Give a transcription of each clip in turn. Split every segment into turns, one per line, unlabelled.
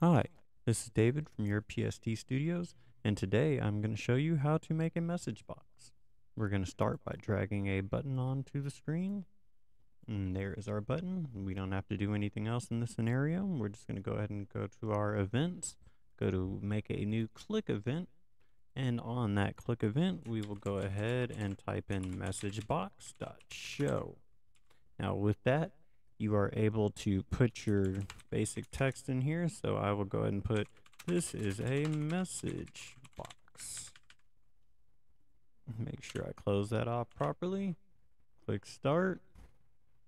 Hi, this is David from YourPST Studios, and today I'm going to show you how to make a message box. We're going to start by dragging a button onto the screen, and there is our button. We don't have to do anything else in this scenario. We're just going to go ahead and go to our events, go to make a new click event, and on that click event, we will go ahead and type in MessageBox.show. Now with that, you are able to put your basic text in here. So I will go ahead and put, this is a message box. Make sure I close that off properly. Click start.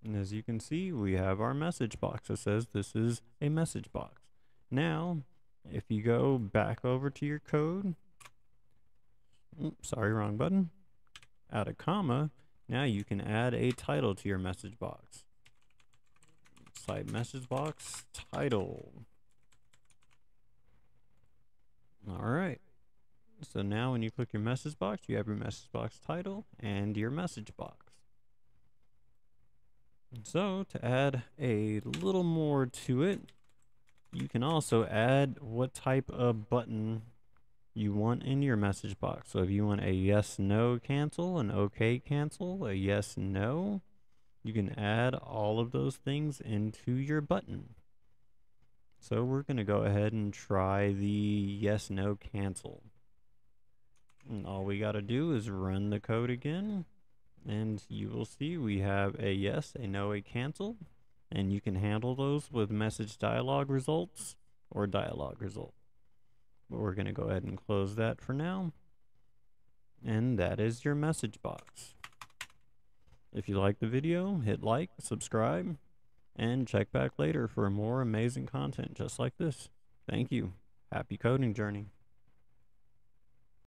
And as you can see, we have our message box that says this is a message box. Now, if you go back over to your code, sorry, wrong button, add a comma, now you can add a title to your message box. Type message box title. Alright, so now when you click your message box, you have your message box title and your message box. So to add a little more to it, you can also add what type of button you want in your message box. So if you want a yes no cancel, an okay cancel, a yes no, you can add all of those things into your button. So we're going to go ahead and try the yes no cancel. And all we got to do is run the code again, and you will see we have a yes, a no, a cancel, and you can handle those with message dialog results or dialog result. But we're going to go ahead and close that for now, and that is your message box. If you like the video, hit like, subscribe, and check back later for more amazing content just like this. Thank you. Happy coding journey.